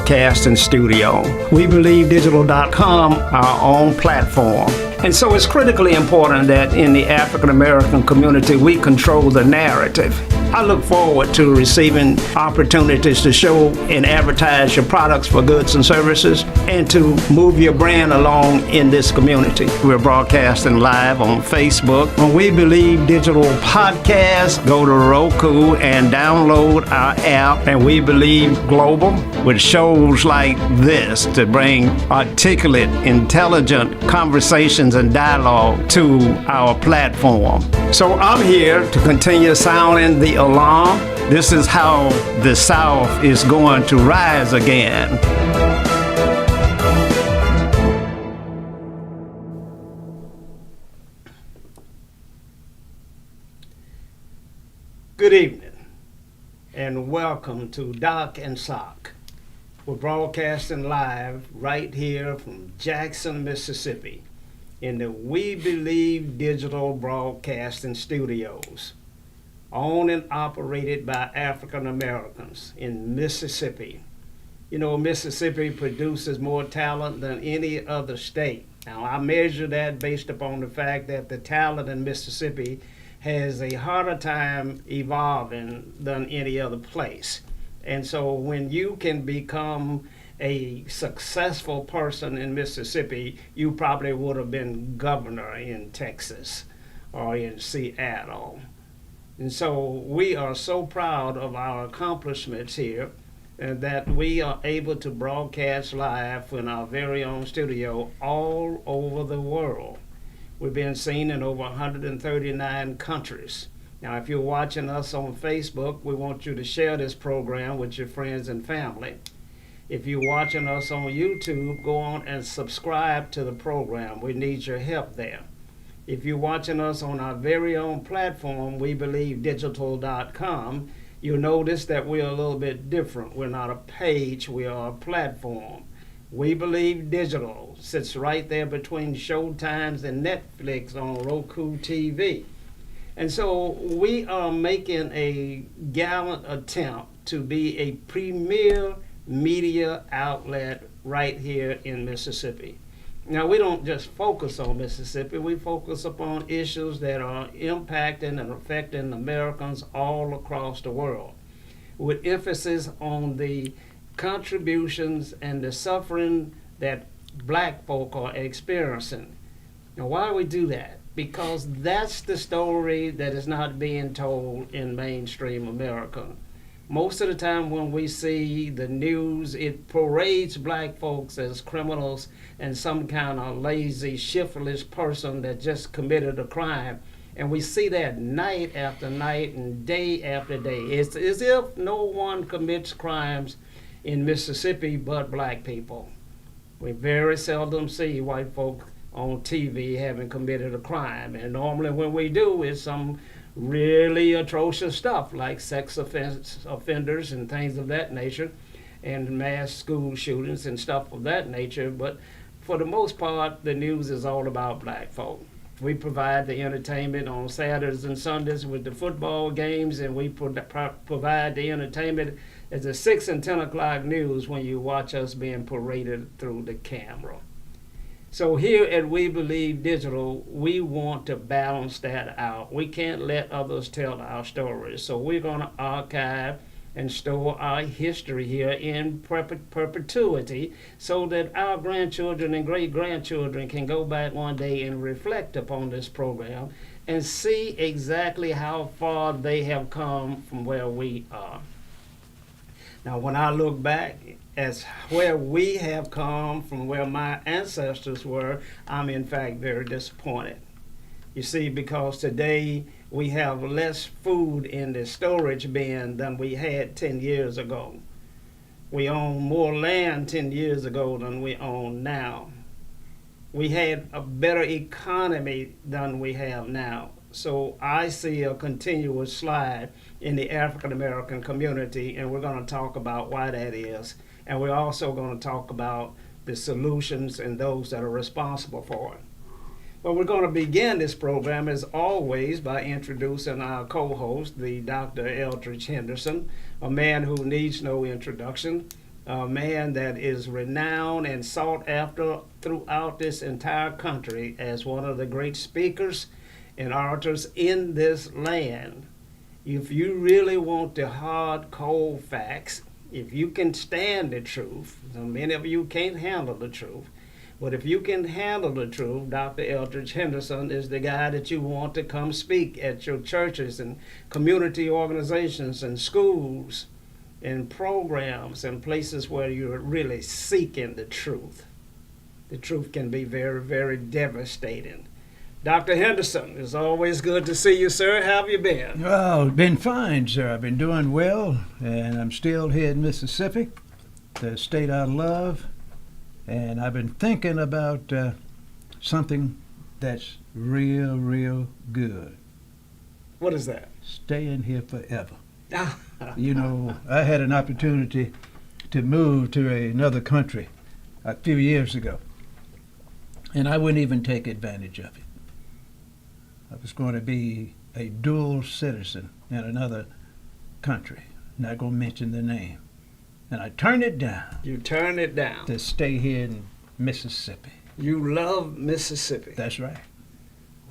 broadcasting studio. We believe digital.com, our own platform. And so it's critically important that in the African American community, we control the narrative. I look forward to receiving opportunities to show and advertise your products for goods and services and to move your brand along in this community. We're broadcasting live on Facebook. When We Believe Digital Podcast, go to Roku and download our app, and We Believe Global, with shows like this to bring articulate, intelligent conversations and dialogue to our platform. So I'm here to continue sounding the alarm. This is how the South is going to rise again. Good evening and welcome to Doc and Sock. We're broadcasting live right here from Jackson, Mississippi in the We Believe Digital Broadcasting Studios, owned and operated by African Americans in Mississippi. You know, Mississippi produces more talent than any other state. Now, I measure that based upon the fact that the talent in Mississippi has a harder time evolving than any other place. And so when you can become a successful person in Mississippi, you probably would have been governor in Texas or in Seattle. And so we are so proud of our accomplishments here and that we are able to broadcast live in our very own studio all over the world. We've been seen in over 139 countries. Now, if you're watching us on Facebook, we want you to share this program with your friends and family. If you're watching us on YouTube, go on and subscribe to the program. We need your help there. If you're watching us on our very own platform, WeBelieveDigital.com, you'll notice that we're a little bit different. We're not a page, we are a platform. We Believe Digital sits right there between Showtimes and Netflix on Roku TV. And so we are making a gallant attempt to be a premier media outlet right here in Mississippi. Now, we don't just focus on Mississippi, we focus upon issues that are impacting and affecting Americans all across the world, with emphasis on the contributions and the suffering that black folk are experiencing. Now, why do we do that? Because that's the story that is not being told in mainstream America. Most of the time when we see the news, it parades black folks as criminals and some kind of lazy, shiftless person that just committed a crime. And we see that night after night and day after day. It's as if no one commits crimes in Mississippi but black people. We very seldom see white folk on TV having committed a crime. And normally when we do, it's some really atrocious stuff like sex offenders and things of that nature and mass school shootings and stuff of that nature. But for the most part, the news is all about black folk. We provide the entertainment on Saturdays and Sundays with the football games, and we provide the entertainment as the 6 and 10 o'clock news when you watch us being paraded through the camera. So here at We Believe Digital, we want to balance that out. We can't let others tell our stories. So we're going to archive and store our history here in perpetuity so that our grandchildren and great-grandchildren can go back one day and reflect upon this program and see exactly how far they have come from where we are. Now, when I look back as where we have come from where my ancestors were, I'm in fact very disappointed. You see, because today we have less food in the storage bin than we had 10 years ago. We own more land 10 years ago than we own now. We had a better economy than we have now. So I see a continuous slide in the African American community, and we're going to talk about why that is. And we're also going to talk about the solutions and those that are responsible for it. Well, we're going to begin this program, as always, by introducing our co-host, the Dr. Eldridge Henderson, a man who needs no introduction, a man that is renowned and sought after throughout this entire country as one of the great speakers and orators in this land. If you really want the hard, cold facts, if you can stand the truth, many of you can't handle the truth, but if you can handle the truth, Dr. Eldridge Henderson is the guy that you want to come speak at your churches and community organizations and schools and programs and places where you're really seeking the truth. The truth can be very, very devastating. Dr. Henderson, it's always good to see you, sir. How have you been? Well, been fine, sir. I've been doing well, and I'm still here in Mississippi, the state I love, and I've been thinking about something that's real, real good. What is that? Staying here forever. You know, I had an opportunity to move to another country a few years ago, and I wouldn't even take advantage of it. I was going to be a dual citizen in another country. Not going to mention the name. And I turned it down. You turned it down. To stay here in Mississippi. You love Mississippi. That's right.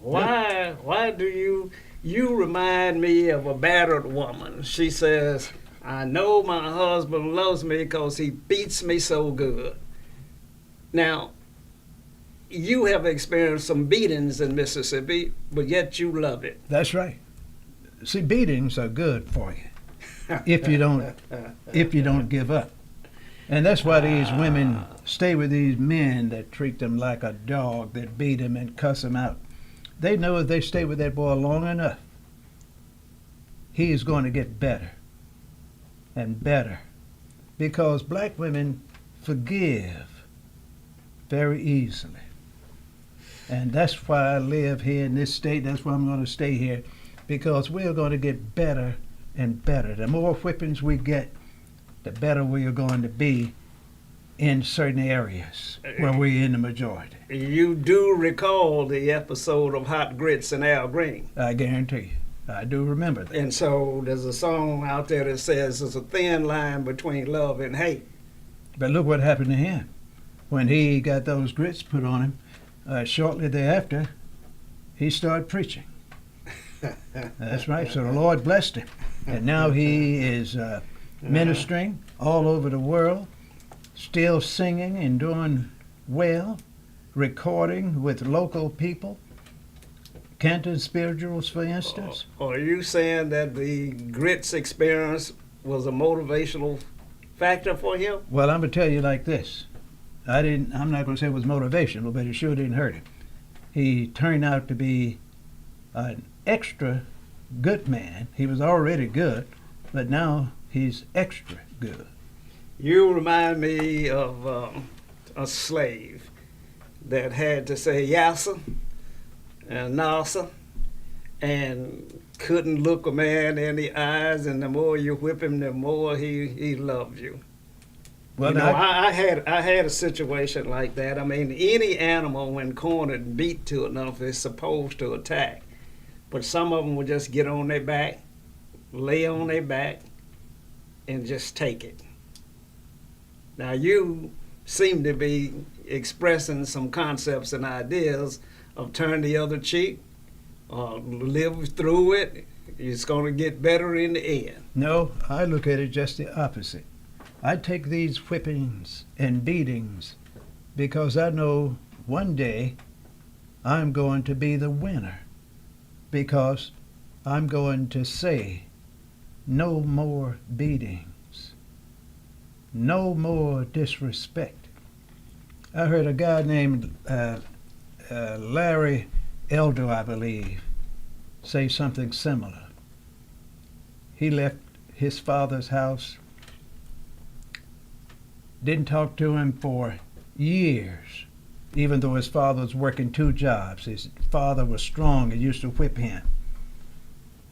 Why do you remind me of a battered woman? She says, I know my husband loves me because he beats me so good. Now, you have experienced some beatings in Mississippi, but yet you love it. That's right. See, beatings are good for you if you don't give up. And that's why these women stay with these men that treat them like a dog, that beat them and cuss them out. They know if they stay with that boy long enough, he is going to get better and better, because black women forgive very easily. And that's why I live here in this state. That's why I'm going to stay here, because we're going to get better and better. The more whippings we get, the better we are going to be in certain areas where we're in the majority. You do recall the episode of Hot Grits and Al Green. I guarantee you. I do remember that. And so there's a song out there that says there's a thin line between love and hate. But look what happened to him. When he got those grits put on him, shortly thereafter, he started preaching. That's right. So the Lord blessed him. And now he is ministering all over the world, still singing and doing well, recording with local people, Canton Spirituals, for instance. Are you saying that the grits experience was a motivational factor for him? Well, I'm going to tell you like this. I'm not going to say it was motivational, but it sure didn't hurt him. He turned out to be an extra good man. He was already good, but now he's extra good. You remind me of a slave that had to say yassa and nassa and couldn't look a man in the eyes, and the more you whip him, the more he loved you. Well, you know, I had a situation like that. I mean, any animal, when cornered and beat to enough, is supposed to attack. But some of them will just get on their back, lay on their back, and just take it. Now, you seem to be expressing some concepts and ideas of turn the other cheek, live through it. It's going to get better in the end. No, I look at it just the opposite. I take these whippings and beatings because I know one day I'm going to be the winner, because I'm going to say no more beatings, no more disrespect. I heard a guy named Larry Elder, I believe, say something similar. He left his father's house, didn't talk to him for years, even though his father was working 2 jobs. His father was strong and used to whip him.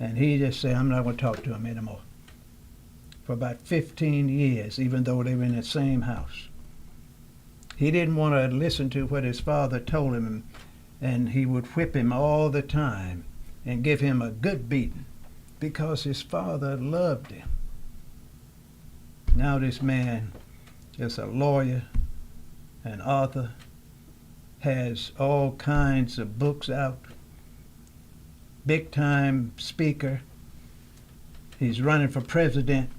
And he just said, I'm not going to talk to him anymore. For about 15 years, even though they were in the same house. He didn't want to listen to what his father told him, and he would whip him all the time and give him a good beating because his father loved him. Now this man is a lawyer, an author, has all kinds of books out, big time speaker. He's running for president,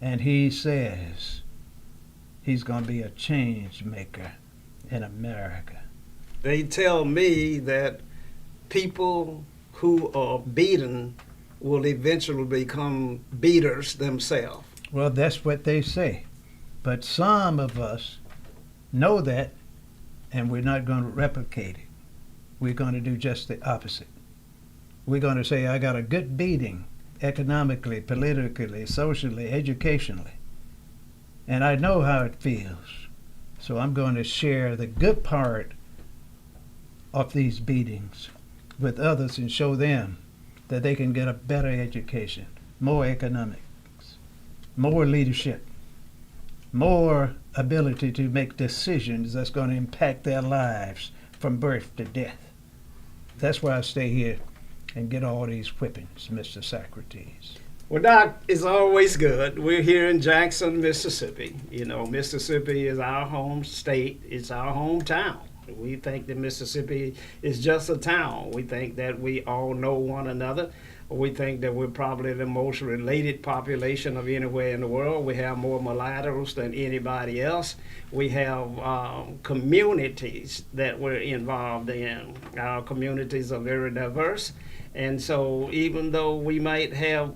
and he says he's going to be a change maker in America. They tell me that people who are beaten will eventually become beaters themselves. Well, that's what they say. But some of us know that, and we're not going to replicate it. We're going to do just the opposite. We're going to say, I got a good beating economically, politically, socially, educationally, and I know how it feels. So I'm going to share the good part of these beatings with others and show them that they can get a better education, more economics, more leadership, more ability to make decisions that's going to impact their lives from birth to death. That's why I stay here and get all these whippings, Mr. Socrates. Well, Doc, it's always good. We're here in Jackson, Mississippi. You know, Mississippi is our home state. It's our hometown. We think that Mississippi is just a town. We think that we all know one another. We think that we're probably the most related population of anywhere in the world. We have more mulattoes than anybody else. We have communities that we're involved in. Our communities are very diverse. And so even though we might have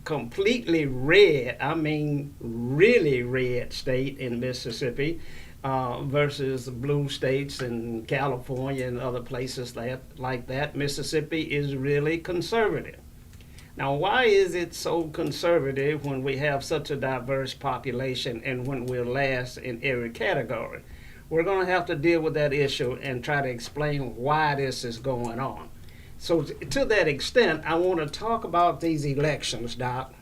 completely red, I mean really red state in Mississippi, versus blue states in California and other places like that, Mississippi is really conservative. Now, why is it so conservative when we have such a diverse population and when we're last in every category? We're going to have to deal with that issue and try to explain why this is going on. So to that extent, I want to talk about these elections, Doc.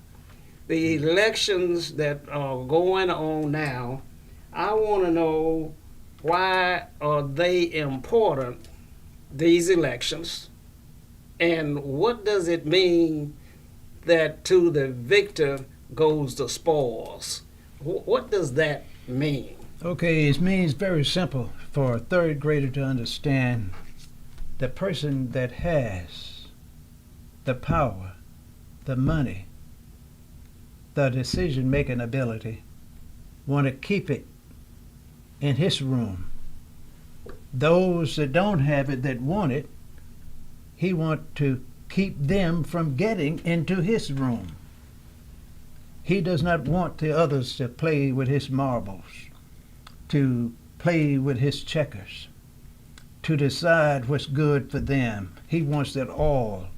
The elections that are going on now, I want to know, why are they important, these elections, and what does it mean that to the victor goes the spoils? What does that mean? Okay, it means very simple for a third grader to understand. The person that has the power, the money, the decision-making ability, want to keep it in his room. Those that don't have it, that want it, he want to keep them from getting into his room. He does not want the others to play with his marbles, to play with his checkers, to decide what's good for them. He wants that all,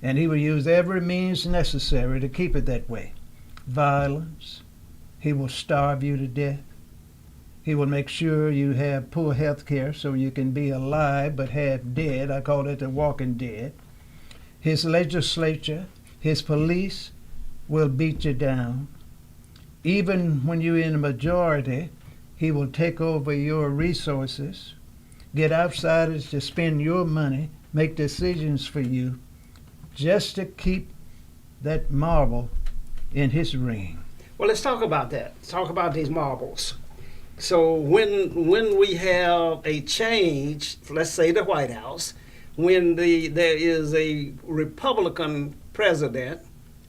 and he will use every means necessary to keep it that way. Violence. He will starve you to death. He will make sure you have poor health care so you can be alive but half dead. I call it the walking dead. His legislature, his police will beat you down. Even when you're in a majority, he will take over your resources, get outsiders to spend your money, make decisions for you, just to keep that marble in his ring. Well, let's talk about that. Let's talk about these marbles. So when we have a change, let's say the White House, when there is a Republican president,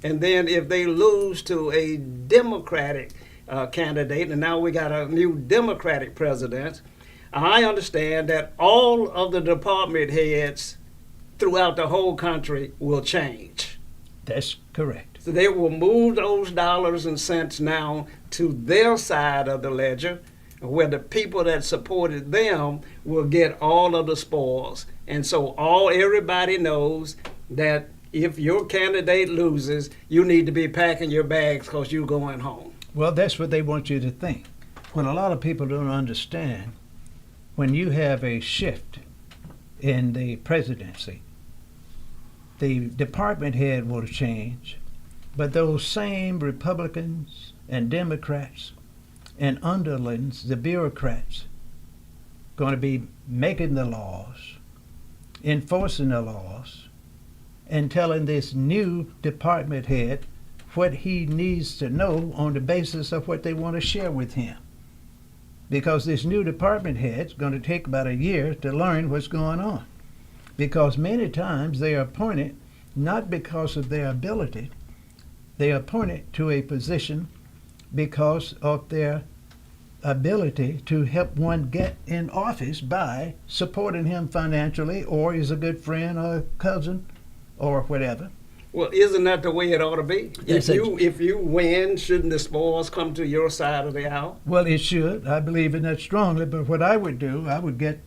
and then if they lose to a Democratic candidate, and now we got a new Democratic president, I understand that all of the department heads throughout the whole country will change. That's correct. So they will move those dollars and cents now to their side of the ledger, where the people that supported them will get all of the spoils. And so everybody knows that if your candidate loses, you need to be packing your bags because you're going home. Well, that's what they want you to think. What a lot of people don't understand, when you have a shift in the presidency, the department head will change, but those same Republicans and Democrats and underlings, the bureaucrats, going to be making the laws, enforcing the laws, and telling this new department head what he needs to know on the basis of what they want to share with him. Because this new department head's going to take about a year to learn what's going on. Because many times they are appointed not because of their ability, they are appointed to a position because of their ability to help one get in office by supporting him financially, or is a good friend or cousin or whatever. Well, isn't that the way it ought to be? Yes, If you win, shouldn't the spoils come to your side of the aisle? Well, it should. I believe in that strongly. But what I would do, I would get,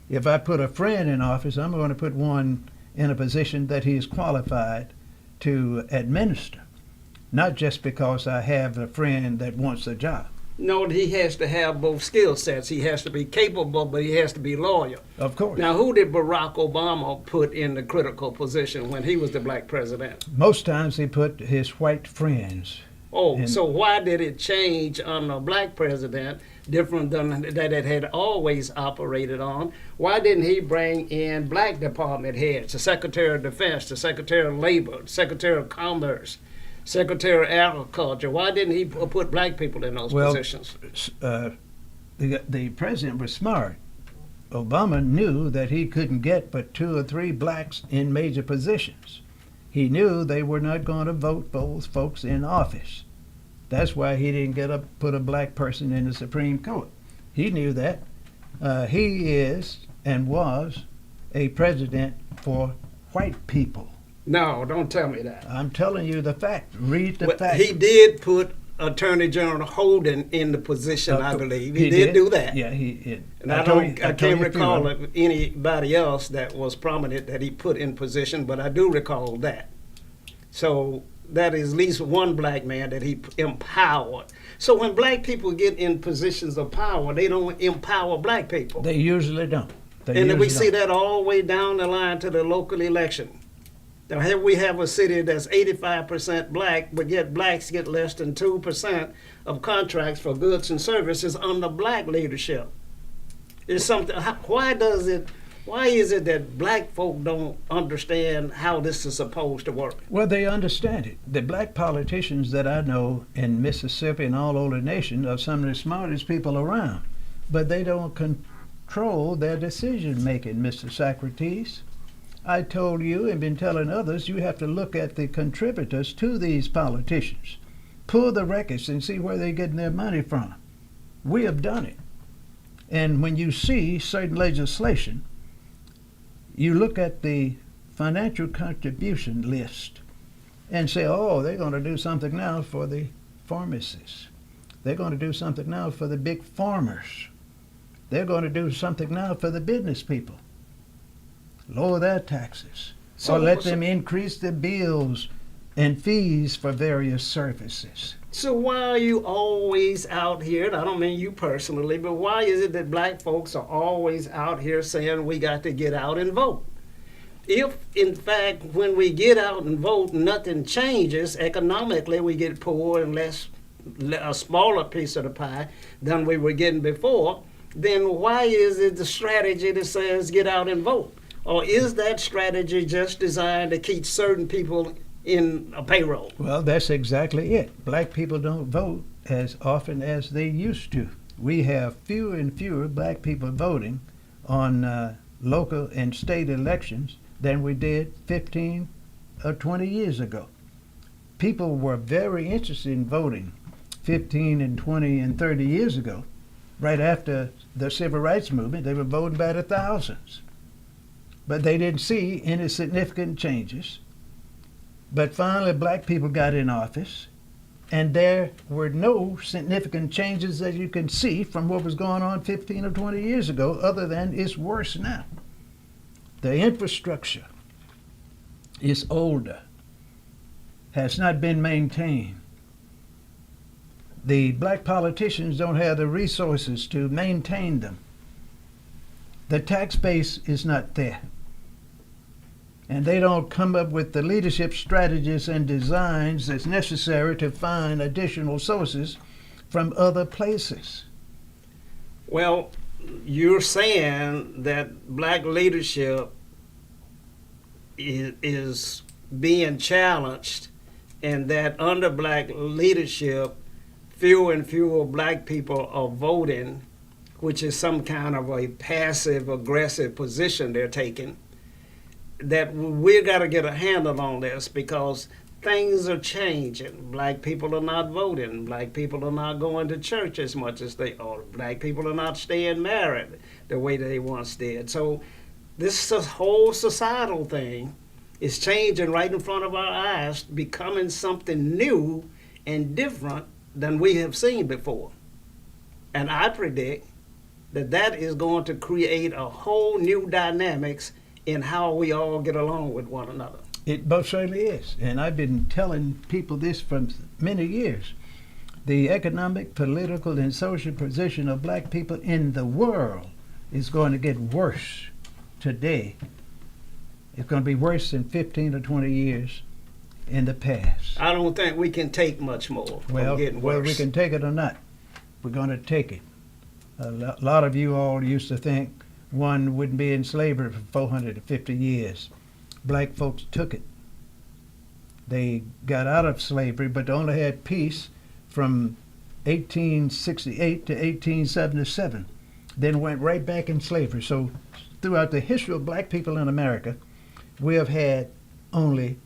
if I put a friend in office, I'm going to put one in a position that he is qualified to administer, not just because I have a friend that wants a job. No, he has to have both skill sets. He has to be capable, but he has to be loyal. Of course. Now, who did Barack Obama put in the critical position when he was the black president? Most times he put his white friends. Oh, so why did it change under a black president, different than that it had always operated on? Why didn't he bring in black department heads, the Secretary of Defense, the Secretary of Labor, the Secretary of Commerce, Secretary of Agriculture? Why didn't he put black people in those positions? The president was smart. Obama knew that he couldn't get but 2 or 3 blacks in major positions. He knew they were not going to vote those folks in office. That's why he didn't put a black person in the Supreme Court. He knew that. He is and was a president for white people. No, don't tell me that. I'm telling you the fact. Read the fact. He did put Attorney General Holden in the position, I believe. He did do that. Yeah, he did. And I can't recall anybody else that was prominent that he put in position, but I do recall that. So that is at least one black man that he empowered. So when black people get in positions of power, they don't empower black people. They usually don't. And we see that all the way down the line to the local election. Now, here we have a city that's 85% black, but yet blacks get less than 2% of contracts for goods and services under black leadership. It's something. Why is it that black folk don't understand how this is supposed to work? Well, they understand it. The black politicians that I know in Mississippi and all over the nation are some of the smartest people around, but they don't control their decision making, Mr. Socrates. I told you and been telling others, you have to look at the contributors to these politicians. Pull the records and see where they're getting their money from. We have done it. And when you see certain legislation, you look at the financial contribution list and say, oh, they're going to do something now for the pharmacists. They're going to do something now for the big farmers. They're going to do something now for the business people. Lower their taxes, or let them increase the bills and fees for various services. So why are you always out here, and I don't mean you personally, but why is it that black folks are always out here saying we got to get out and vote? If, in fact, when we get out and vote, nothing changes, economically we get poor and a smaller piece of the pie than we were getting before, then why is it the strategy that says get out and vote? Or is that strategy just designed to keep certain people in a payroll? Well, that's exactly it. Black people don't vote as often as they used to. We have fewer and fewer black people voting on local and state elections than we did 15 or 20 years ago. People were very interested in voting 15 and 20 and 30 years ago. Right after the Civil Rights Movement, they were voting by the thousands. But they didn't see any significant changes. But finally, black people got in office, and there were no significant changes that you can see from what was going on 15 or 20 years ago, other than it's worse now. The infrastructure is older, has not been maintained. The black politicians don't have the resources to maintain them. The tax base is not there. And they don't come up with the leadership strategies and designs that's necessary to find additional sources from other places. Well, you're saying that black leadership is being challenged and that under black leadership, fewer and fewer black people are voting, which is some kind of a passive aggressive position they're taking, that we got to get a handle on this because things are changing. Black people are not voting. Black people are not going to church as much as they are. Black people are not staying married the way they once did. So this whole societal thing is changing right in front of our eyes, becoming something new and different than we have seen before. And I predict that that is going to create a whole new dynamics in how we all get along with one another. It most certainly is. And I've been telling people this for many years. The economic, political, and social position of black people in the world is going to get worse today. It's going to be worse than 15 or 20 years in the past. I don't think we can take much more from getting worse. Whether we can take it or not, we're going to take it. A lot of you all used to think one wouldn't be in slavery for 450 years. Black folks took it. They got out of slavery, but only had peace from 1868 to 1877. Then went right back in slavery. So throughout the history of black people in America, we have had only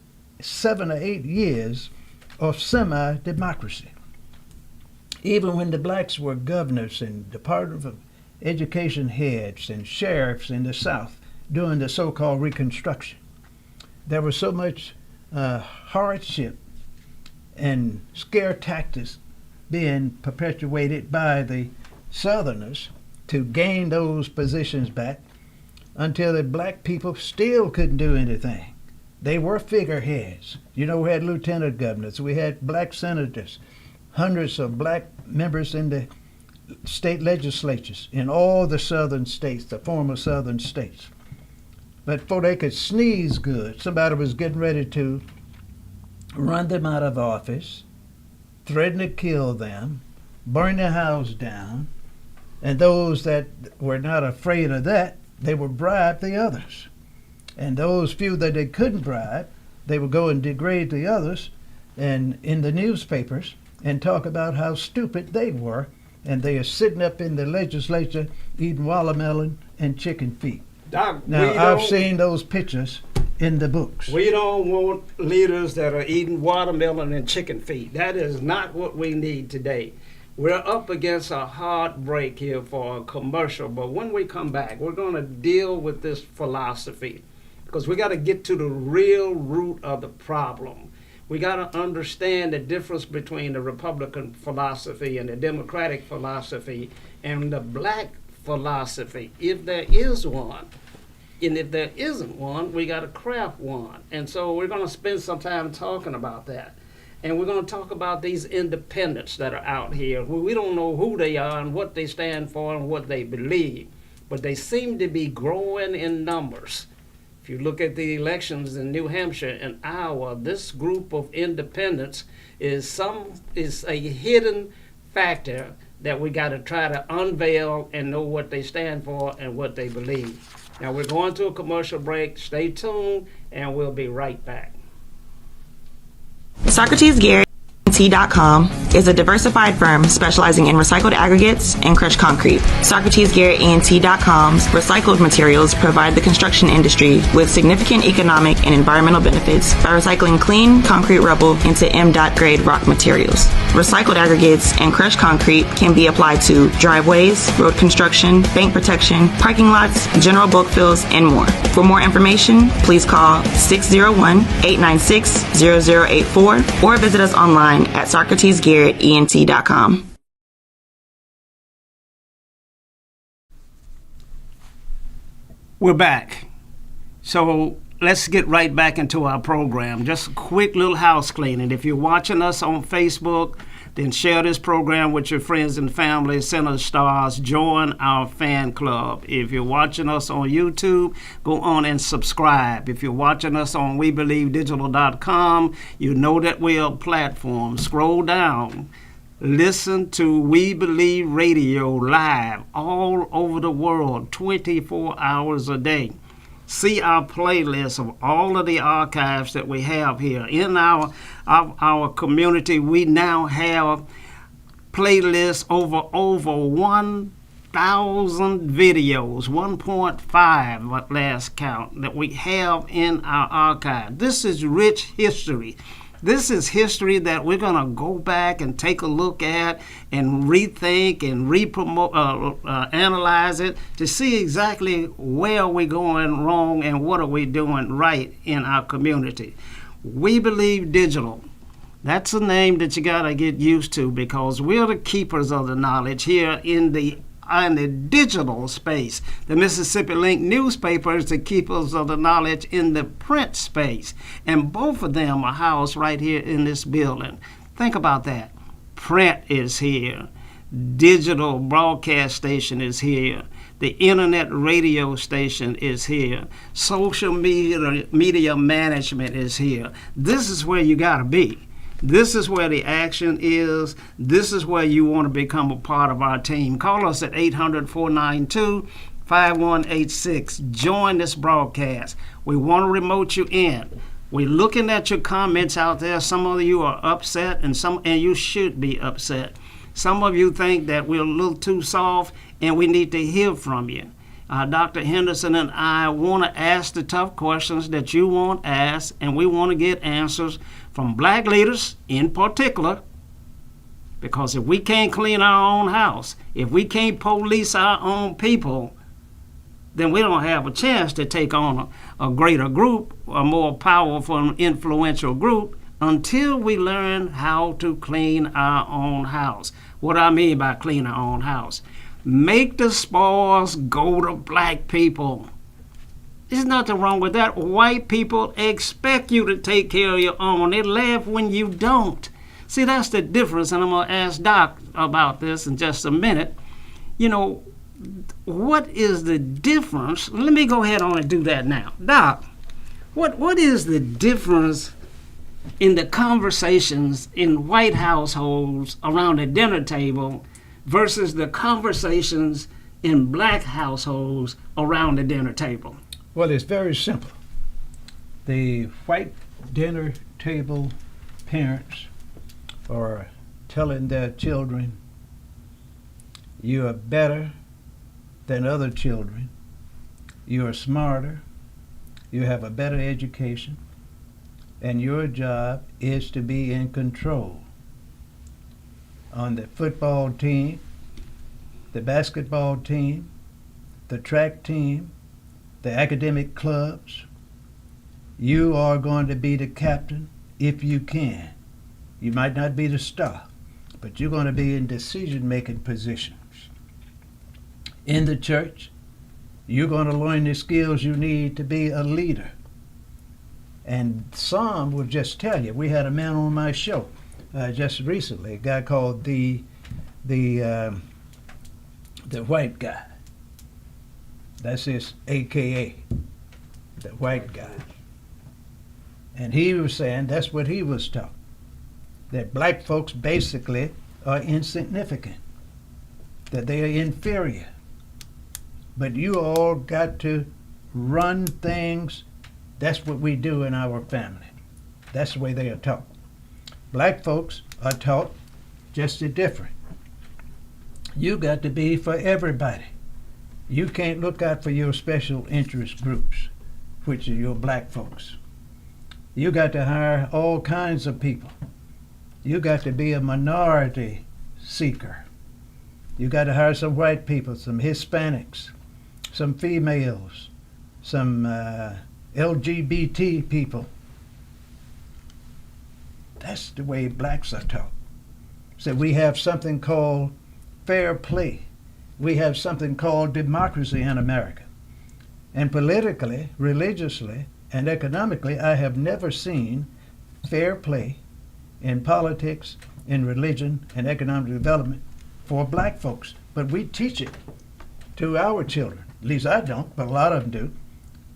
7 or 8 years of semi-democracy. Even when the blacks were governors and Department of Education heads and sheriffs in the South during the so-called Reconstruction, there was so much hardship and scare tactics being perpetuated by the Southerners to gain those positions back until the black people still couldn't do anything. They were figureheads. You know, we had lieutenant governors, we had black senators, hundreds of black members in the state legislatures in all the southern states, the former southern states. But before they could sneeze good, somebody was getting ready to run them out of office, threaten to kill them, burn their house down, and those that were not afraid of that, they would bribe the others. And those few that they couldn't bribe, they would go and degrade the others and in the newspapers and talk about how stupid they were, and they are sitting up in the legislature eating watermelon and chicken feet. Doc, now, I've seen those pictures in the books. We don't want leaders that are eating watermelon and chicken feet. That is not what we need today. We're up against a hard break here for a commercial, but when we come back, we're going to deal with this philosophy because we got to get to the real root of the problem. We got to understand the difference between the Republican philosophy and the Democratic philosophy and the black philosophy, if there is one. And if there isn't one, we got to craft one. And so we're going to spend some time talking about that. And we're going to talk about these independents that are out here. We don't know who they are and what they stand for and what they believe, but they seem to be growing in numbers. If you look at the elections in New Hampshire and Iowa, this group of independents is a hidden factor that we got to try to unveil and know what they stand for and what they believe. Now we're going to a commercial break. Stay tuned, and we'll be right back. Socrates Garrett ENT.com is a diversified firm specializing in recycled aggregates and crushed concrete. Socrates Garrett ENT.com's recycled materials provide the construction industry with significant economic and environmental benefits by recycling clean concrete rubble into M.Dot grade rock materials. Recycled aggregates and crushed concrete can be applied to driveways, road construction, bank protection, parking lots, general bulk fills, and more. For more information, please call 601-896-0084 or visit us online at SocratesGarrettENT.com. We're back. So let's get right back into our program. Just a quick little house cleaning. If you're watching us on Facebook, then share this program with your friends and family, send us stars, join our fan club. If you're watching us on YouTube, go on and subscribe. If you're watching us on WeBelieveDigital.com, you know that we're a platform. Scroll down. Listen to We Believe Radio live all over the world, 24 hours a day. see our playlist of all of the archives that we have here. In our community, we now have playlists over 1,000 videos, 1.5 at last count, that we have in our archive. This is rich history. This is history that we're going to go back and take a look at and rethink and analyze it to see exactly where we're going wrong and what are we doing right in our community. We Believe Digital. That's a name that you got to get used to, because we're the keepers of the knowledge here in the digital space. The Mississippi Link newspaper is the keepers of the knowledge in the print space. And both of them are housed right here in this building. Think about that. Print is here. Digital broadcast station is here. The internet radio station is here. Social media management is here. This is where you got to be. This is where the action is. This is where you want to become a part of our team. Call us at 800-492-5186. Join this broadcast. We want to remote you in. We're looking at your comments out there. Some of you are upset, and you should be upset. Some of you think that we're a little too soft, and we need to hear from you. Dr. Henderson and I want to ask the tough questions that you want asked, and we want to get answers from black leaders in particular, because if we can't clean our own house, if we can't police our own people, then we don't have a chance to take on a greater group, a more powerful and influential group, until we learn how to clean our own house. What I mean by clean our own house: make the spoils go to black people. There's nothing wrong with that. White people expect you to take care of your own. They laugh when you don't. See, that's the difference, and I'm going to ask Doc about this in just a minute. You know, what is the difference? Let me go ahead on and do that now. Doc, what is the difference in the conversations in white households around the dinner table versus the conversations in black households around the dinner table? Well, it's very simple. The white dinner table parents are telling their children, you are better than other children, you are smarter, you have a better education, and your job is to be in control. On the football team, the basketball team, the track team, the academic clubs, you are going to be the captain if you can. You might not be the star, but you're going to be in decision-making positions. In the church, you're going to learn the skills you need to be a leader. And some will just tell you. We had a man on my show just recently, a guy called the white guy. That's his AKA, the white guy. And he was saying that's what he was taught, that black folks basically are insignificant, that they are inferior. But you all got to run things. That's what we do in our family. That's the way they are taught. Black folks are taught just as different. You got to be for everybody. You can't look out for your special interest groups, which are your black folks. You got to hire all kinds of people. You got to be a minority seeker. You got to hire some white people, some Hispanics, some females, some LGBT people. That's the way blacks are taught. So we have something called fair play. We have something called democracy in America. And politically, religiously, and economically, I have never seen fair play in politics, in religion, and economic development for black folks. But we teach it to our children. At least I don't, but a lot of them do.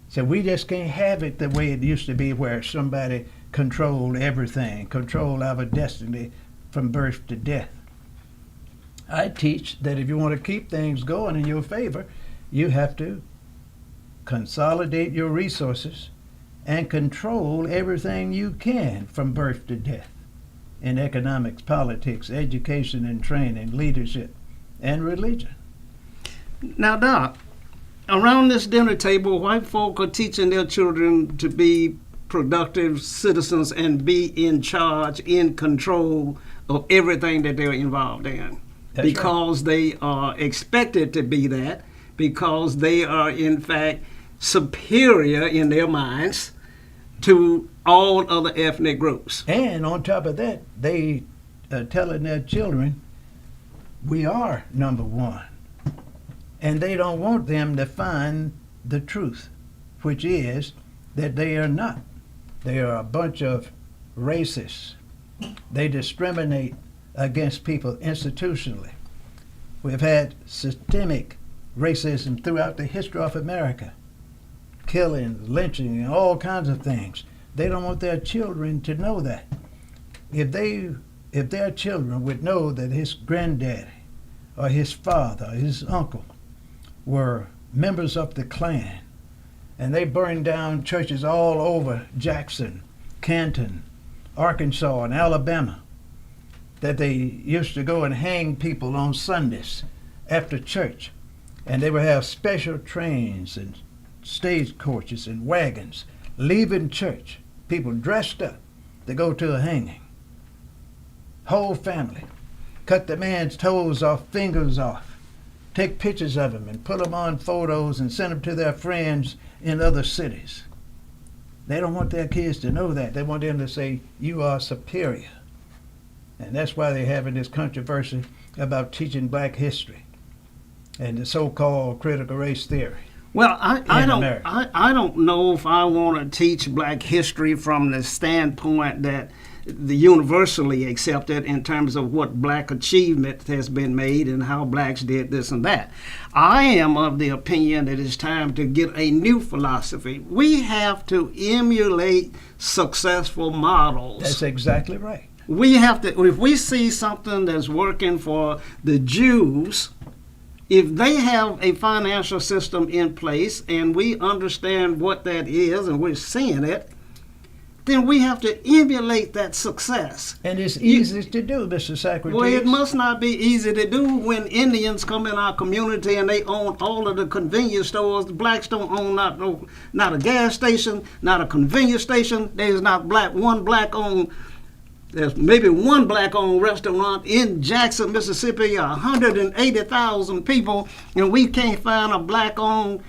So we just can't have it the way it used to be, where somebody controlled everything, controlled our destiny from birth to death. I teach that if you want to keep things going in your favor, you have to consolidate your resources and control everything you can from birth to death in economics, politics, education and training, leadership, and religion. Now, Doc, around this dinner table, white folk are teaching their children to be productive citizens and be in charge, in control of everything that they're involved in. That's because they are expected to be that, because they are in fact superior in their minds to all other ethnic groups. And on top of that, they are telling their children, we are number one. And they don't want them to find the truth, which is that they are not. They are a bunch of racists. They discriminate against people institutionally. We've had systemic racism throughout the history of America. Killing, lynching, and all kinds of things. They don't want their children to know that. If their children would know that his granddaddy or his father or his uncle were members of the Klan, and they burned down churches all over Jackson, Canton, Arkansas, and Alabama, that they used to go and hang people on Sundays after church, and they would have special trains and stagecoaches and wagons leaving church, people dressed up to go to a hanging. Whole family. Cut the man's toes off, fingers off, take pictures of him and put them on photos and send them to their friends in other cities. They don't want their kids to know that. They want them to say, you are superior. And that's why they're having this controversy about teaching black history and the so-called critical race theory. Well, I don't know if I want to teach black history from the standpoint that the universally accepted in terms of what black achievement has been made and how blacks did this and that. I am of the opinion that it's time to get a new philosophy. We have to emulate successful models. That's exactly right. We have to, if we see something that's working for the Jews, if they have a financial system in place and we understand what that is and we're seeing it, then we have to emulate that success. And it's easy to do, Mr. Socrates. Well, it must not be easy to do when Indians come in our community and they own all of the convenience stores. The blacks don't own not a gas station, not a convenience station. There's not one black-owned. There's maybe one black-owned restaurant in Jackson, Mississippi, 180,000 people, and we can't find a black-owned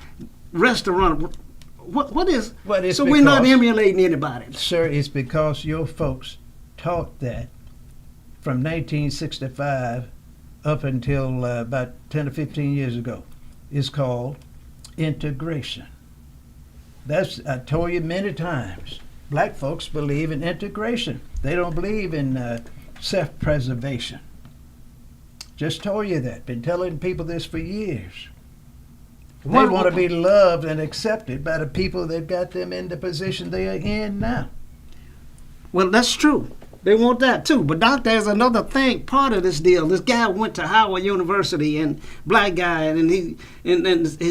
restaurant. What is? Well, so we're not emulating anybody. Sir, it's because your folks taught that from 1965 up until about 10 or 15 years ago. It's called integration. I told you many times, black folks believe in integration. They don't believe in self-preservation. Just told you that. Been telling people this for years. They want to be loved and accepted by the people that got them in the position they are in now. Well, that's true. They want that too. But Doc, there's another thing, part of this deal. This guy went to Howard University, and black guy, and he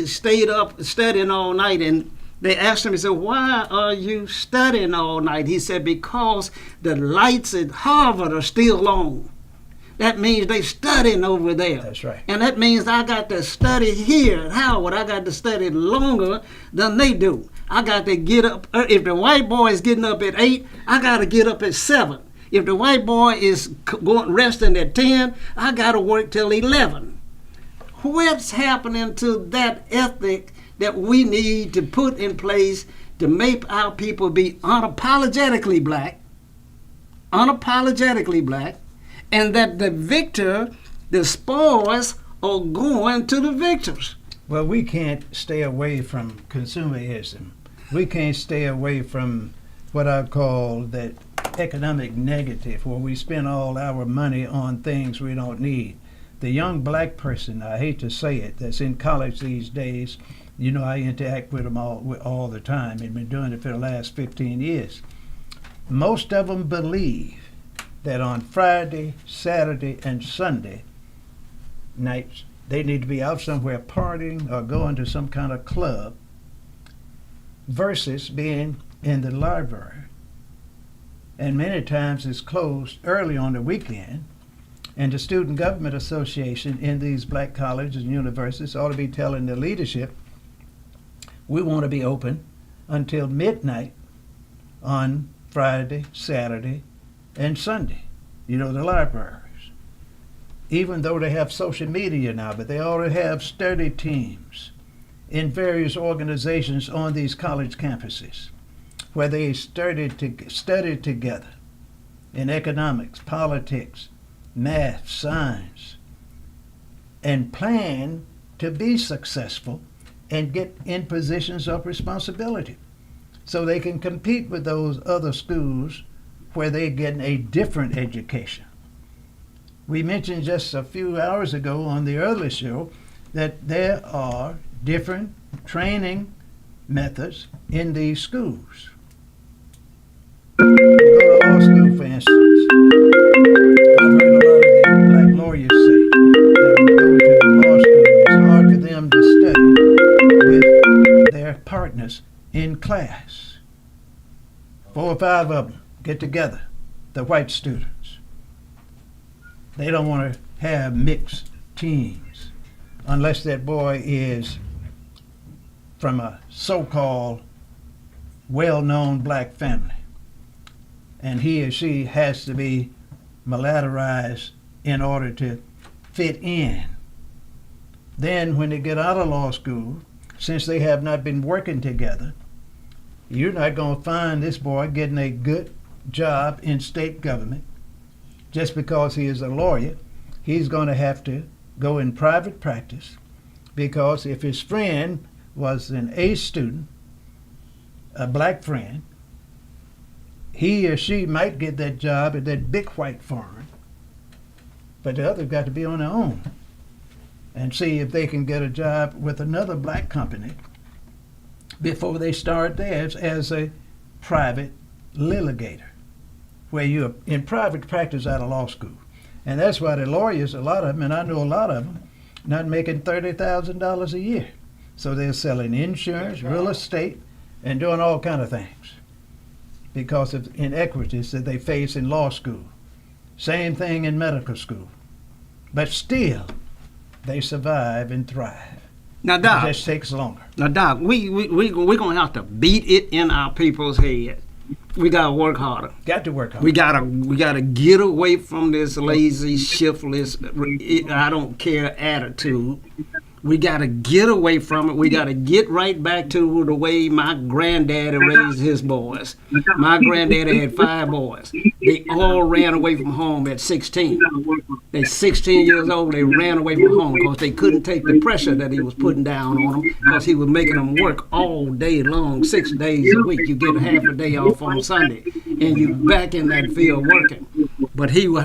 stayed up studying all night, and they asked him, he said, why are you studying all night? He said, because the lights at Harvard are still on. That means they studying over there. That's right. And that means I got to study here at Howard. I got to study longer than they do. I got to get up. If the white boy is getting up at 8, I got to get up at 7. If the white boy is going resting at 10, I got to work till 11. What's happening to that ethic that we need to put in place to make our people be unapologetically black, and that the victor, the spoils, are going to the victors? Well, we can't stay away from consumerism. We can't stay away from what I call that economic negative, where we spend all our money on things we don't need. The young black person, I hate to say it, that's in college these days, you know, I interact with them all the time and been doing it for the last 15 years. Most of them believe that on Friday, Saturday, and Sunday nights, they need to be out somewhere partying or going to some kind of club versus being in the library. And many times it's closed early on the weekend. And the Student Government Association in these black colleges and universities ought to be telling the leadership, we want to be open until midnight on Friday, Saturday, and Sunday. The libraries. Even though they have social media now, but they ought to have study teams in various organizations on these college campuses where they study together in economics, politics, math, science, and plan to be successful and get in positions of responsibility so they can compete with those other schools where they're getting a different education. We mentioned just a few hours ago on the early show that there are different training methods in these schools. You go to law school, for instance. I've heard a lot of the black lawyers say that when you go to law school, it's hard for them to study with their partners in class. 4 or 5 of them get together, the white students. They don't want to have mixed teams unless that boy is from a so-called well-known black family. And he or she has to be mulattoized in order to fit in. Then when they get out of law school, since they have not been working together, you're not going to find this boy getting a good job in state government just because he is a lawyer. He's going to have to go in private practice, because if his friend was an A student, a black friend, he or she might get that job at that big white firm, but the other's got to be on their own and see if they can get a job with another black company before they start theirs as a private litigator, where you're in private practice out of law school. And that's why the lawyers, a lot of them, and I know a lot of them, not making $30,000 a year. So they're selling insurance, real estate, and doing all kind of things because of inequities that they face in law school. Same thing in medical school. But still, they survive and thrive. Now, Doc. It just takes longer. Now, Doc, we're going to have to beat it in our people's head. We got to work harder. Got to work harder. We gotta get away from this lazy, shiftless, I don't care attitude. We got to get away from it. We got to get right back to the way my granddaddy raised his boys. My granddaddy had 5 boys. They all ran away from home at 16. They're 16 years old. They ran away from home because they couldn't take the pressure that he was putting down on them, because he was making them work all day long, 6 days a week. You get half a day off on Sunday, and you back in that field working. But they were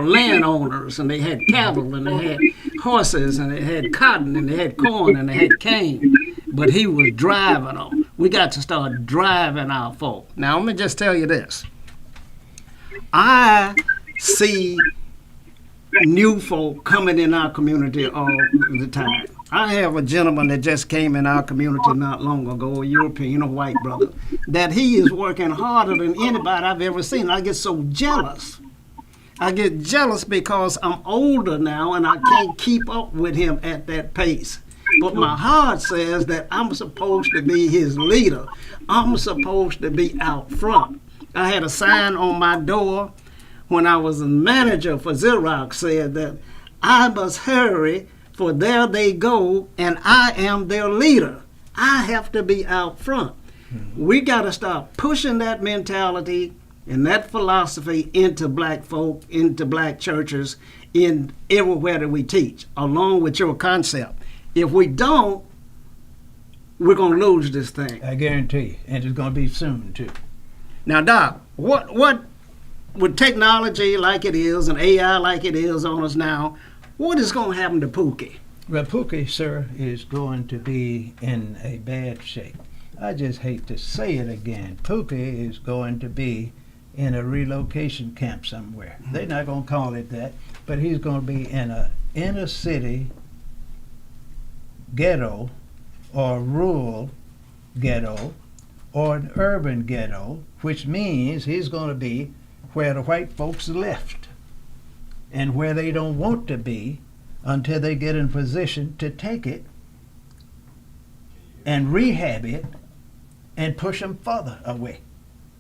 landowners, and they had cattle, and they had horses, and they had cotton, and they had corn, and they had cane. But he was driving them. We got to start driving our folk. Now, let me just tell you this. I see new folk coming in our community all the time. I have a gentleman that just came in our community not long ago, a European, a white brother, that he is working harder than anybody I've ever seen. I get so jealous. I get jealous because I'm older now and I can't keep up with him at that pace. But my heart says that I'm supposed to be his leader. I'm supposed to be out front. I had a sign on my door when I was a manager for Xerox, said that I must hurry, for there they go, and I am their leader. I have to be out front. We got to start pushing that mentality and that philosophy into black folk, into black churches, in everywhere that we teach, along with your concept. If we don't, we're going to lose this thing. I guarantee you, and it's going to be soon too. Now, Doc, what with technology like it is and AI like it is on us now, what is going to happen to Pookie? Well, Pookie, sir, is going to be in a bad shape. I just hate to say it again. Pookie is going to be in a relocation camp somewhere. They're not going to call it that, but he's going to be in a inner city ghetto or rural ghetto or an urban ghetto, which means he's going to be where the white folks left and where they don't want to be until they get in position to take it and rehab it and push them further away.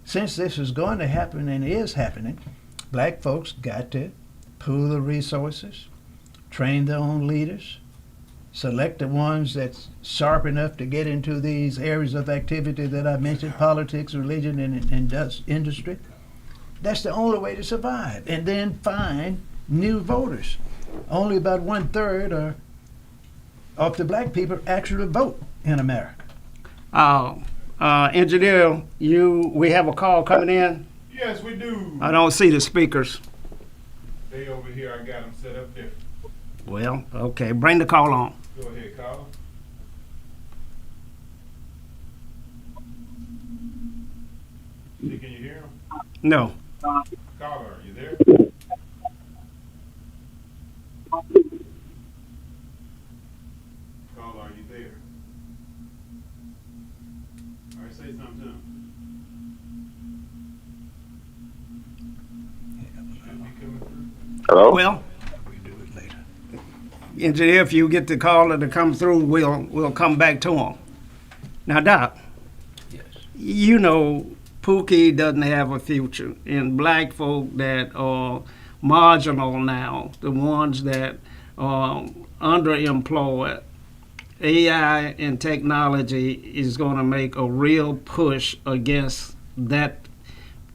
Since this is going to happen and is happening, black folks got to pool the resources, train their own leaders, select the ones that's sharp enough to get into these areas of activity that I mentioned, politics, religion, and industry. That's the only way to survive. And then find new voters. Only about 1/3 of the black people actually vote in America. Engineer, we have a call coming in. Yes, we do. I don't see the speakers. They over here, I got them set up there. Well, okay, bring the call on. Go ahead, caller. See, can you hear him? No. Caller, are you there? Caller, are you there? All right, say something to him. Should be coming through. Hello? Well, We do it later. engineer, if you get the caller to come through, we'll come back to him. Now, Doc, Yes. you know Pookie doesn't have a future, and black folk that are marginal now, the ones that are underemployed, AI and technology is going to make a real push against that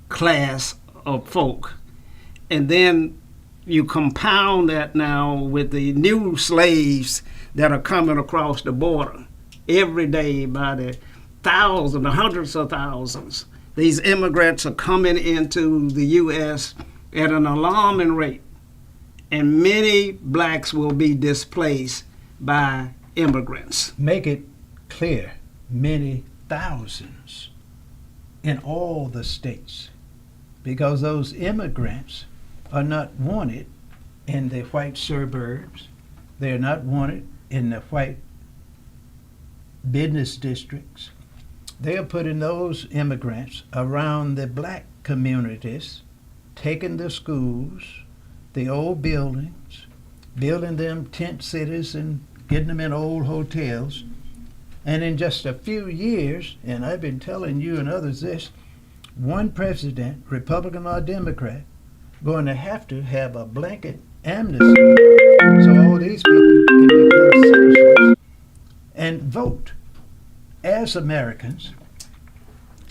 class of folk. And then you compound that now with the new slaves that are coming across the border every day by the thousands, the hundreds of thousands. These immigrants are coming into the U.S. at an alarming rate, and many blacks will be displaced by immigrants. Make it clear, many thousands in all the states, because those immigrants are not wanted in the white suburbs. They're not wanted in the white business districts. They are putting those immigrants around the black communities, taking the schools, the old buildings, building them tent cities and getting them in old hotels. And in just a few years, and I've been telling you and others this, one president, Republican or Democrat, going to have a blanket amnesty so all these people can become citizens and vote as Americans.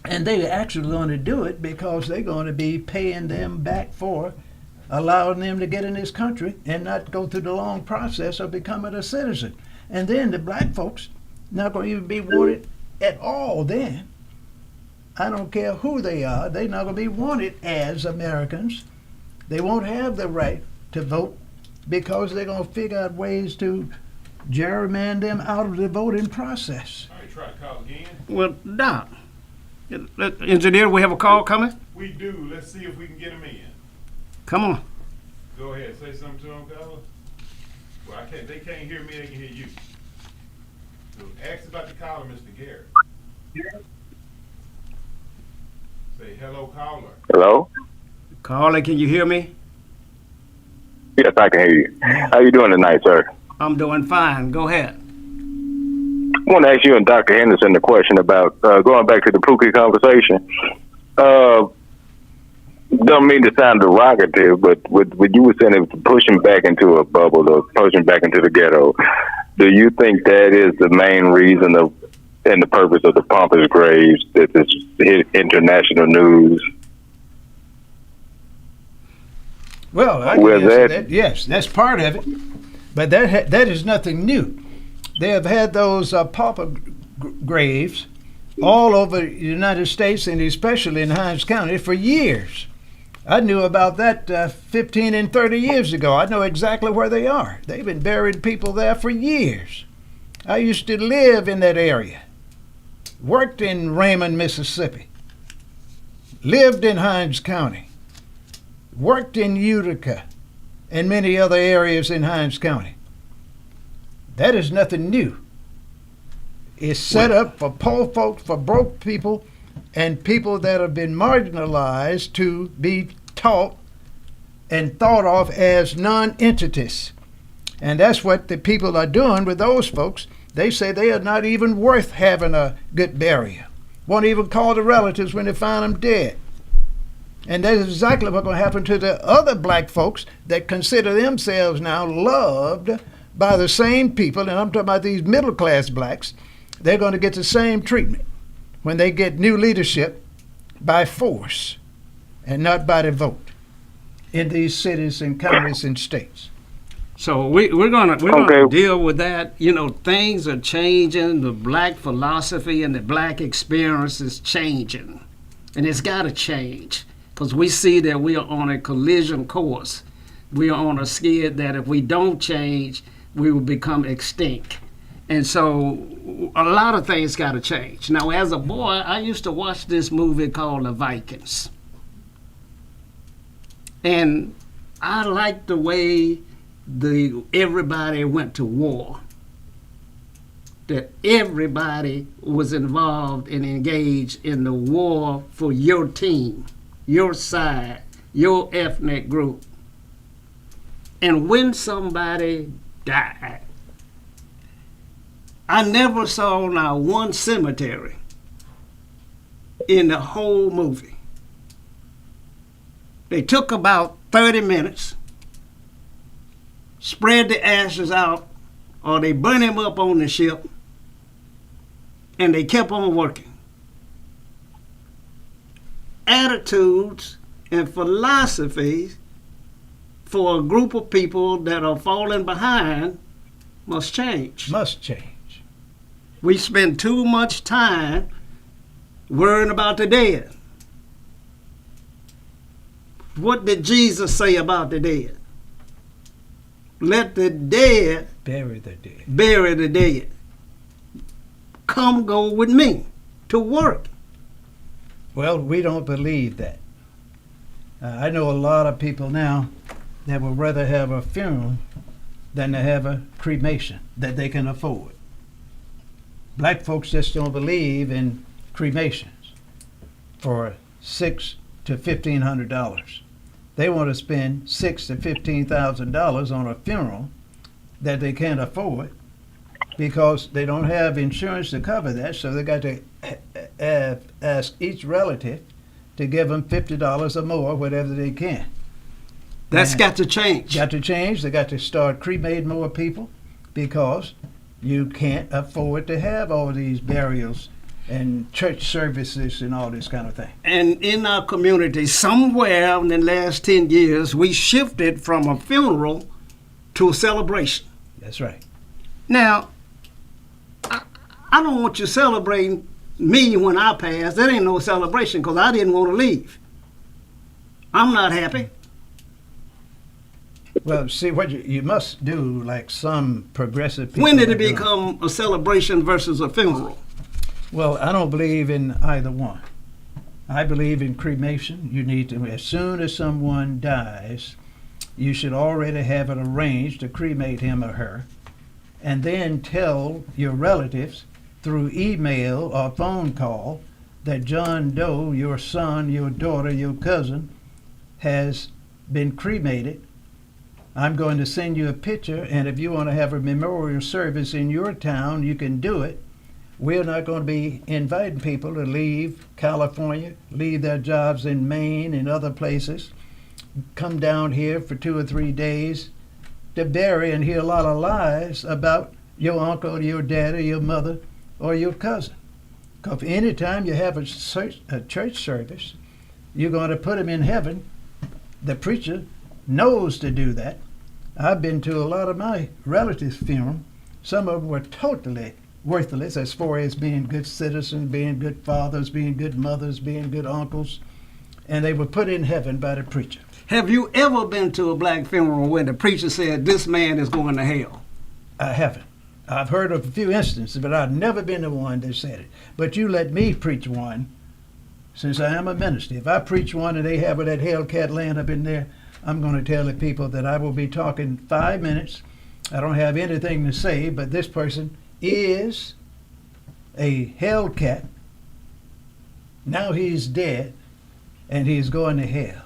And they're actually going to do it because they're going to be paying them back for allowing them to get in this country and not go through the long process of becoming a citizen. And then the black folks not going to even be wanted at all then. I don't care who they are. They're not going to be wanted as Americans. They won't have the right to vote because they're going to figure out ways to gerrymander them out of the voting process. All right, try to call again. Well, Doc, engineer, we have a call coming? We do. Let's see if we can get him in. Come on. Go ahead, say something to him, caller. Well, I can't. They can't hear me. They can hear you. So ask about the caller, Mr. Garrett. Say hello, caller. Hello? Caller, can you hear me? Yes, I can hear you. How you doing tonight, sir? I'm doing fine. Go ahead. I want to ask you and Dr. Henderson the question about going back to the Pookie conversation. Don't mean to sound derogative, but what you were saying, it was pushing back into a bubble or pushing back into the ghetto. Do you think that is the main reason of and the purpose of the pompous graves that this hit international news? Well, I Well, can answer that- that. Yes, that's part of it. But that is nothing new. They have had those pauper graves all over the United States and especially in Hinds County for years. I knew about that 15 and 30 years ago. I know exactly where they are. They've been burying people there for years. I used to live in that area, worked in Raymond, Mississippi, lived in Hinds County, worked in Utica and many other areas in Hinds County. That is nothing new. It's set up for poor folks, for broke people and people that have been marginalized to be taught and thought of as non-entities. And that's what the people are doing with those folks. They say they are not even worth having a good burial. Won't even call the relatives when they find them dead. And that is exactly what's going to happen to the other black folks that consider themselves now loved by the same people, and I'm talking about these middle-class blacks. They're going to get the same treatment when they get new leadership by force and not by the vote in these cities and counties and states. So we're gonna deal with that. You know, things are changing. The black philosophy and the black experience is changing, and it's got to change because we see that we are on a collision course. We are on a skid that if we don't change, we will become extinct. And so a lot of things got to change. Now, as a boy, I used to watch this movie called The Vikings, and I liked the way everybody went to war, that everybody was involved and engaged in the war for your team, your side, your ethnic group. And when somebody died, I never saw not one cemetery in the whole movie. They took about 30 minutes, spread the ashes out, or they burn him up on the ship, and they kept on working. Attitudes and philosophies for a group of people that are falling behind must change. Must change. We spend too much time worrying about the dead. What did Jesus say about the dead? Let the dead bury the dead. Bury the dead. Come go with me to work. Well, we don't believe that. I know a lot of people now that would rather have a funeral than to have a cremation that they can afford. Black folks just don't believe in cremations for $600 to $1,500. They want to spend $6,000 to $15,000 on a funeral that they can't afford because they don't have insurance to cover that. So they got to ask each relative to give them $50 or more, whatever they can. That's And got to change. Got to change. They got to start cremating more people because you can't afford to have all these burials and church services and all this kind of thing. And in our community, somewhere in the last 10 years, we shifted from a funeral to a celebration. That's right. Now, I don't want you celebrating me when I pass. That ain't no celebration because I didn't want to leave. I'm not happy. Well, see, what you must do, like some progressive people. When did it are doing. become a celebration versus a funeral? Well, I don't believe in either one. I believe in cremation. You need to, as soon as someone dies, you should already have it arranged to cremate him or her, and then tell your relatives through email or phone call that John Doe, your son, your daughter, your cousin, has been cremated. I'm going to send you a picture, and if you want to have a memorial service in your town, you can do it. We're not going to be inviting people to leave California, leave their jobs in Maine and other places, come down here for 2 or 3 days to bury and hear a lot of lies about your uncle, your daddy, your mother, or your cousin. Because any time you have a church service, you're going to put them in heaven. The preacher knows to do that. I've been to a lot of my relatives' funeral. Some of them were totally worthless as far as being good citizens, being good fathers, being good mothers, being good uncles, and they were put in heaven by the preacher. Have you ever been to a black funeral where the preacher said, this man is going to hell? I haven't. I've heard of a few instances, but I've never been to one that said it. But you let me preach one, since I am a minister. If I preach one and they have that Hellcat laying up in there, I'm going to tell the people that I will be talking 5 minutes. I don't have anything to say, but this person is a Hellcat Now he's dead, and he's going to hell.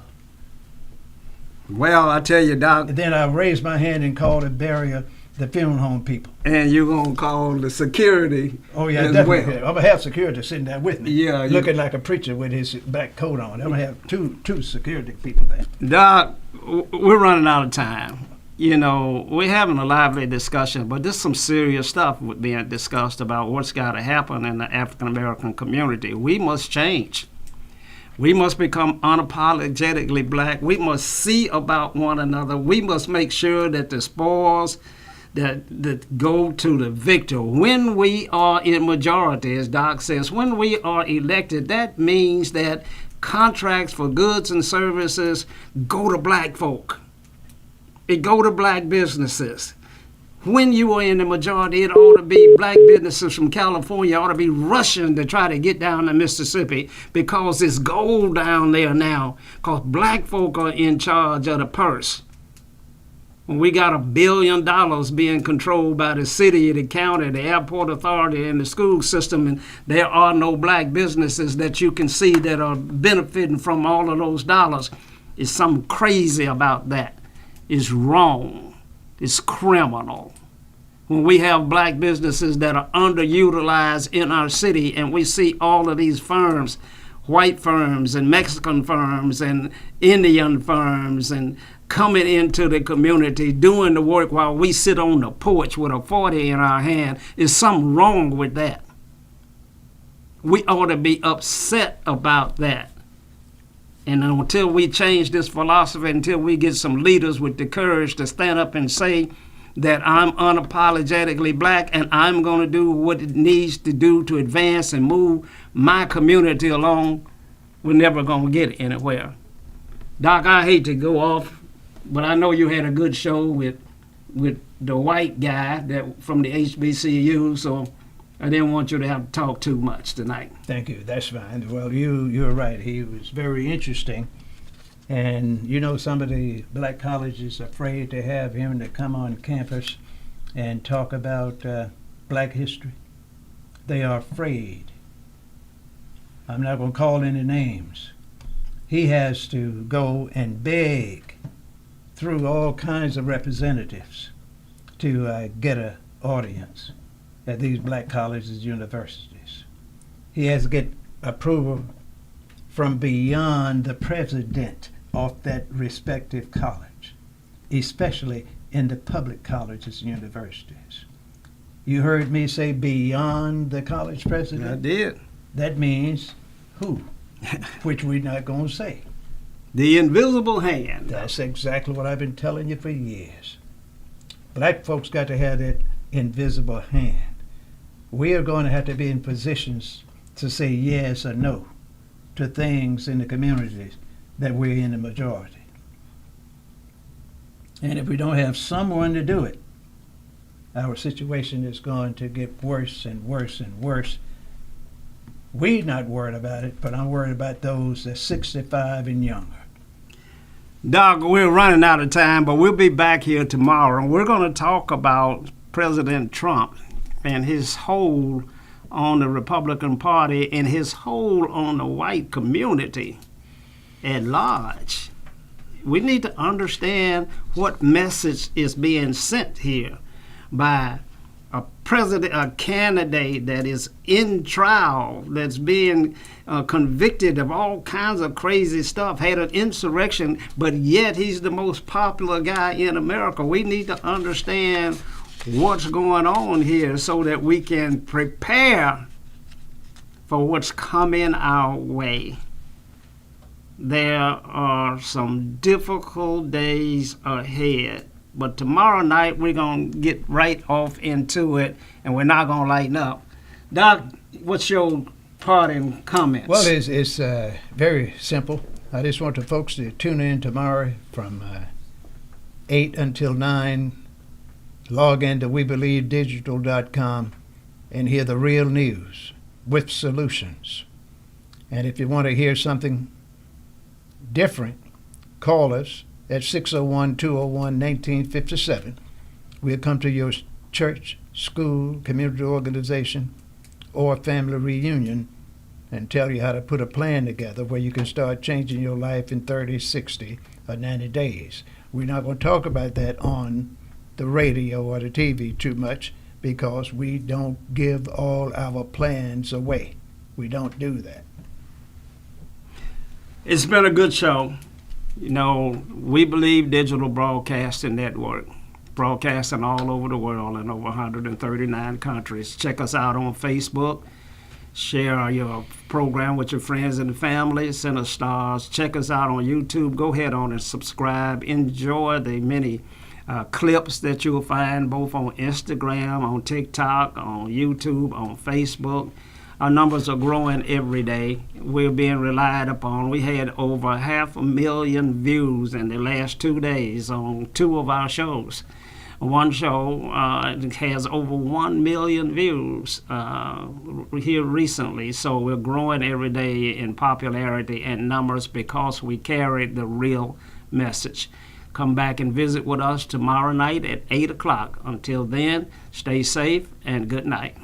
Well, I tell you, Doc, And then I raised my hand and called the barrier the funeral home people. and you're going to call the security Oh yeah, as definitely. well. I'm gonna have security sitting there with me. Yeah, you- looking like a preacher with his black coat on. I'm gonna have two security people there. Doc, we're running out of time. You know, we're having a lively discussion, but there's some serious stuff being discussed about what's got to happen in the African American community. We must change. We must become unapologetically black. We must see about one another. We must make sure that the spoils that go to the victor, when we are in majority, as Doc says, when we are elected, that means that contracts for goods and services go to black folk. It go to black businesses. When you are in the majority, it ought to be black businesses from California ought to be rushing to try to get down to Mississippi because it's gold down there now because black folk are in charge of the purse. When we got $1 billion being controlled by the city, the county, the airport authority, and the school system, and there are no black businesses that you can see that are benefiting from all of those dollars, it's something crazy about that. It's wrong. It's criminal. When we have black businesses that are underutilized in our city and we see all of these firms, white firms and Mexican firms and Indian firms and coming into the community doing the work while we sit on the porch with a 40 in our hand, is something wrong with that. We ought to be upset about that. And until we change this philosophy, until we get some leaders with the courage to stand up and say that I'm unapologetically black and I'm going to do what it needs to do to advance and move my community along, we're never going to get anywhere. Doc, I hate to go off, but I know you had a good show with the white guy that from the HBCU, so I didn't want you to have to talk too much tonight. Thank you. That's fine. Well, you're right. He was very interesting. And you know, some of the black colleges are afraid to have him to come on campus and talk about black history. They are afraid. I'm not going to call any names. He has to go and beg through all kinds of representatives to get an audience at these black colleges, universities. He has to get approval from beyond the president of that respective college, especially in the public colleges and universities. You heard me say beyond the college president? I did. That means who? Which we're not going to say. The invisible hand. That's exactly what I've been telling you for years. Black folks got to have that invisible hand. We are going to have to be in positions to say yes or no to things in the communities that we're in the majority. And if we don't have someone to do it, our situation is going to get worse and worse and worse. We're not worried about it, but I'm worried about those that's 65 and younger. Doc, we're running out of time, but we'll be back here tomorrow, and we're going to talk about President Trump and his hold on the Republican Party and his hold on the white community at large. We need to understand what message is being sent here by a president, a candidate that is in trial, that's being convicted of all kinds of crazy stuff, had an insurrection, but yet he's the most popular guy in America. We need to understand what's going on here so that we can prepare for what's coming our way. There are some difficult days ahead. But tomorrow night, we're going to get right off into it, and we're not going to lighten up. Doc, what's your parting comments? Well, it's very simple. I just want the folks to tune in tomorrow from 8 until 9. Log into WeBelieveDigital.com and hear the real news with solutions. And if you want to hear something different, call us at 601-201-1957. We'll come to your church, school, community organization, or family reunion and tell you how to put a plan together where you can start changing your life in 30, 60, or 90 days. We're not going to talk about that on the radio or the TV too much because we don't give all our plans away. We don't do that. It's been a good show. You know, we believe digital broadcasting network, broadcasting all over the world in over 139 countries. Check us out on Facebook. Share your program with your friends and family. Send us stars. Check us out on YouTube. Go ahead on and subscribe. Enjoy the many clips that you'll find both on Instagram, on TikTok, on YouTube, on Facebook. Our numbers are growing every day. We're being relied upon. We had over 500,000 views in the last 2 days on 2 of our shows. One show has over 1 million views here recently. So we're growing every day in popularity and numbers because we carry the real message. Come back and visit with us tomorrow night at 8 o'clock. Until then, stay safe and good night.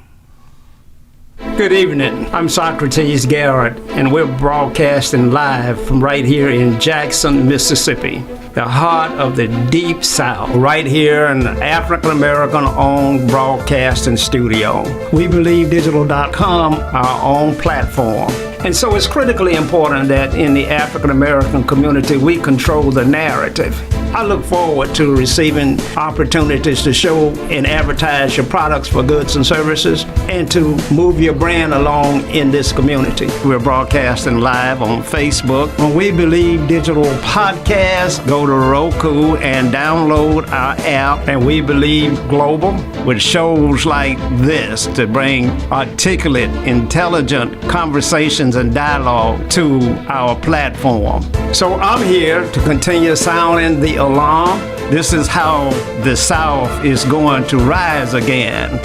Good evening. I'm Socrates Garrett, and we're broadcasting live from right here in Jackson, Mississippi, the heart of the Deep South, right here in the African-American-owned broadcasting studio. We believe digital.com, our own platform. And so it's critically important that in the African-American community, we control the narrative. I look forward to receiving opportunities to show and advertise your products for goods and services and to move your brand along in this community. We're broadcasting live on Facebook. When We Believe Digital Podcast, go to Roku and download our app, and We Believe Global, with shows like this to bring articulate, intelligent conversations and dialogue to our platform. So I'm here to continue sounding the alarm. This is how the South is going to rise again.